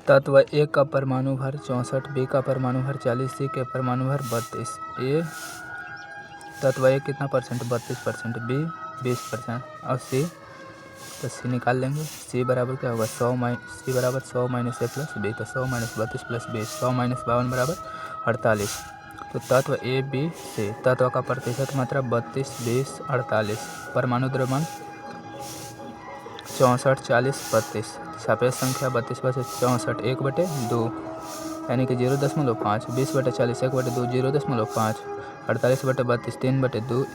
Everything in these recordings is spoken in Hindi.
तत्व ए का परमाणु भार 64, बी का परमाणु भार 40, सी के परमाणु भार 32। ए तत्व ए कितना परसेंट? 32%, बी 20% और सी, तो सी निकाल लेंगे। सी बराबर क्या होगा? 100 सी बराबर 100 माइनस ए प्लस बी, तो 100 माइनस 32 प्लस 20, 100 माइनस 52 बराबर 48। तो तत्व ए बी सी, तत्व का प्रतिशत मात्रा 32, 20, 48, परमाणु द्रव्यमान 64, 40, 32, सापेक्ष संख्या 32 बटे 64 1/2, यानी कि 0.5, 20/40 1/2 0.5, 48/32 3/2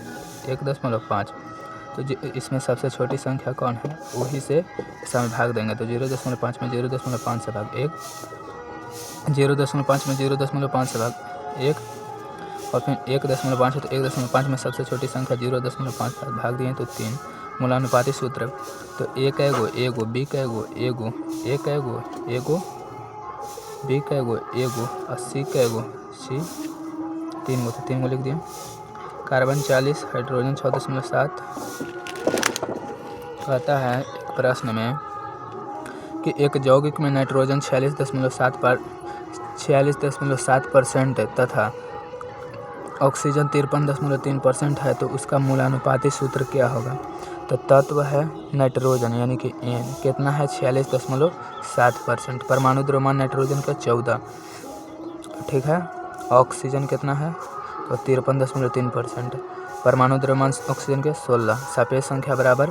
1.5। तो इसमें सबसे छोटी संख्या कौन है? वही से इसमें भाग देंगे, तो 0.5 में 0.5 से भाग 1, 0.5 में 0.5 से भाग 1 और फिर 1.5 है, तो 1.5 में सबसे छोटी संख्या 0.5 भाग दिए तो 3। मूलानुपाती सूत्र, तो ए कैगो एगो, बी कैगो एगो, ए कैगो एगो, बी कैगो एगो और सी कैगो सी 3 गो, तो 3 गो लिख दिए। Carbon 40, hydrogen 6.7। कहता है एक प्रश्न में कि एक यौगिक में नाइट्रोजन 46.7% तथा ऑक्सीजन 53.3% है, तो उसका मूलानुपाती सूत्र क्या होगा? तो तत्व है नाइट्रोजन यानी कि एन कितना है? 46.7%। परमाणु द्रव्यमान नाइट्रोजन का 14, ठीक है। ऑक्सीजन कितना है? तो 53.3%। परमाणु द्रव्यमान ऑक्सीजन के 16। सापेक्ष संख्या बराबर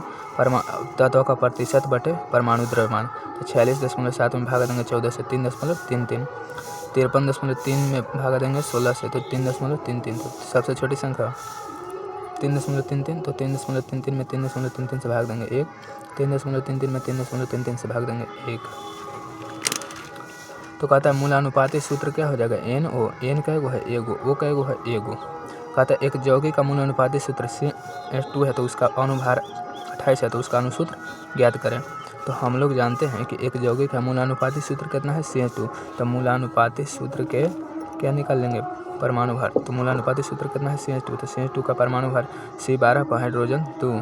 तत्व का प्रतिशत बटे परमाणु द्रव्यमान, तो 46.7 में भाग देंगे 14 से 3.33, 53.3 में भाग देंगे 16 से, तो 3.33। तो सबसे छोटी संख्या 3.33, तो 3.33 में 3.33 से भाग देंगे 1, 3.33 में 3.33 से भाग देंगे 1। तो कहता है मूलानुपाती सूत्र क्या हो जाएगा? एन ओ, एन कैगो है? एगो, ओ कैगो है? एगो। कहता है एक यौगिक का मूलानुपाती सूत्र CH2 है, तो उसका अनुभार 28 है, तो उसका अनुसूत्र ज्ञात करें। तो हम लोग जानते हैं कि एक यौगिक का मूलानुपाती सूत्र कितना है? CH2। तो मूलानुपाती सूत्र के क्या निकाल लेंगे? परमाणु भार। तो मूलानुपाती सूत्र कितना है? CH2। तो CH2 का परमाणु भार C12 पर हाइड्रोजन 2,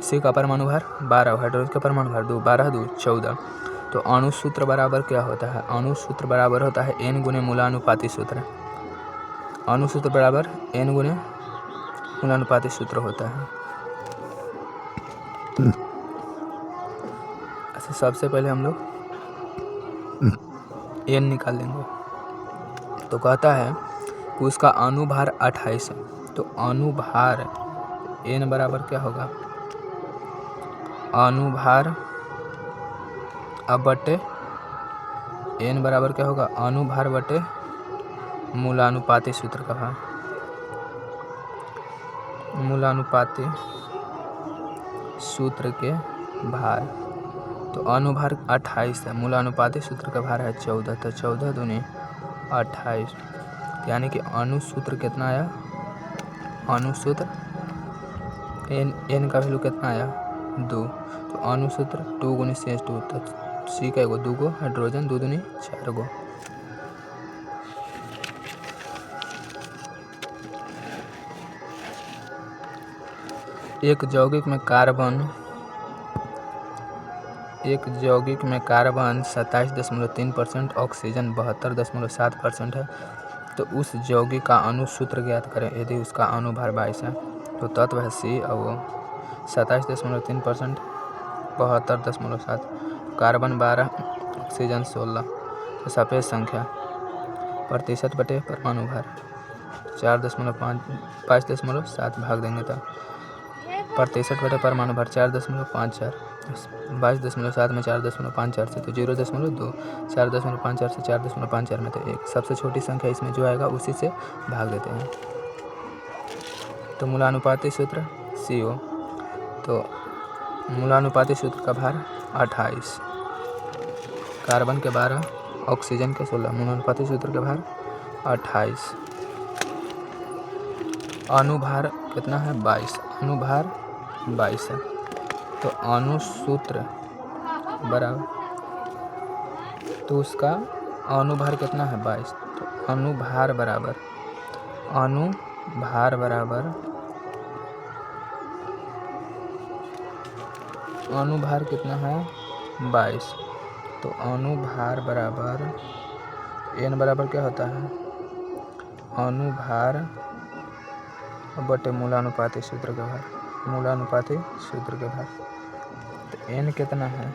सी का परमाणु भार 12, हाइड्रोजन का परमाणु भार 2, 12 2 14। तो अणुसूत्र बराबर क्या होता है? अणुसूत्र बराबर होता है n गुने मूलानुपाती सूत्र। अणुसूत्र बराबर n गुने मूलानुपाती सूत्र होता है। अच्छा, सबसे पहले हम लोग n निकाल लेंगे। तो कहता है कि उसका अणुभार 28 है, तो अणुभार n बराबर क्या होगा? अणुभार अब बटे n बराबर क्या होगा? अणुभार बटे मूलानुपाती सूत्र का भार। मूलानुपाती सूत्र के भार, तो अनुभार 28 है, मूलानुपाती सूत्र का भार है 14, तो 14 दूनी 28, यानी कि अणुसूत्र कितना आया? अणुसूत्र n का वैल्यू कितना आया? 2। तो अणुसूत्र 2 गुनी CH2, तो सी का एगो 2 गो, हाइड्रोजन 2 दूनी 4 गो। एक यौगिक में कार्बन 27.3%, ऑक्सीजन 72.7% है, तो उस यौगिक का अणुसूत्र ज्ञात करें यदि उसका अणुभार 22 है। तो तत्व है C और वो 27.3%, 72.7, कार्बन 12, ऑक्सीजन 16। तो सापेक्ष संख्या प्रतिशत बटे परमाणु भार 5.7 भाग देंगे, तो प्रतिशत बटे परमाणु भार 4.54, 22.7 में 4.54 से, तो 0.2, 4.54 से 4.54 में, तो 1। सबसे छोटी संख्या इसमें जो आएगा उसी से भाग देते हैं। तो मूलानुपाती सूत्र CO, तो मूलानुपाती सूत्र का भार 28, कार्बन के 12, ऑक्सीजन के 16, मूलानुपाती सूत्र का भार 28। अणुभार कितना है? 22, अणुभार 22 है, तो अणुसूत्र बराबर, तो उसका अणुभार कितना है? 22, तो अणुभार बराबर अणुभार कितना है? 22, तो अनुभार बराबर एन बराबर क्या होता है, अनुभार बटे मूलानुपाती सूत्र के भार, मूलानुपाती सूत्र के भार। तो एन कितना है,